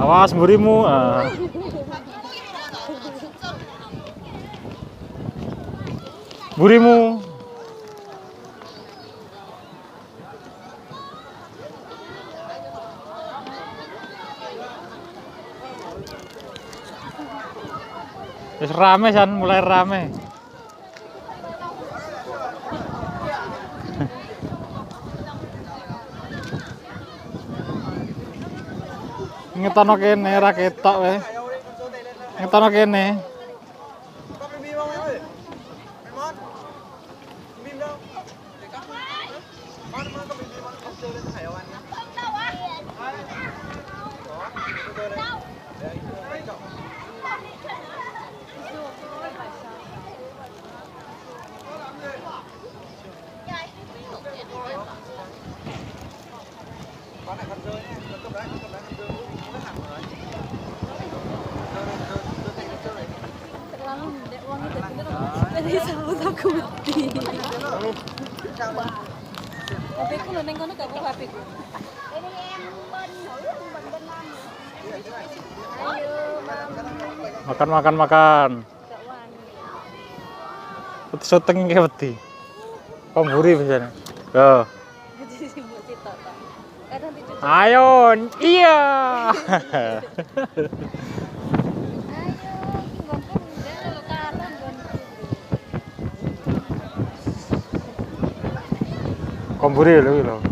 Awas burimu. Burimu. Wis rame san, mulai rame. Ngetono kene ra ketok wae. Ngetono kene. Dari sawah aku mati. HP ku lho ning kono gak apa HP ku. Ini em bên nữ bên bên nam. Ayo, Makan makan makan. Syuting iki wedi. Kok mburi biasane. Yo. Ayo, iya. Komburi lho.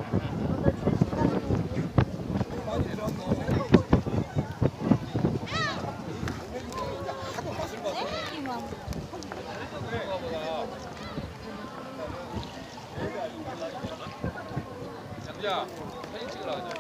kerja, sa진 찍으러 가자.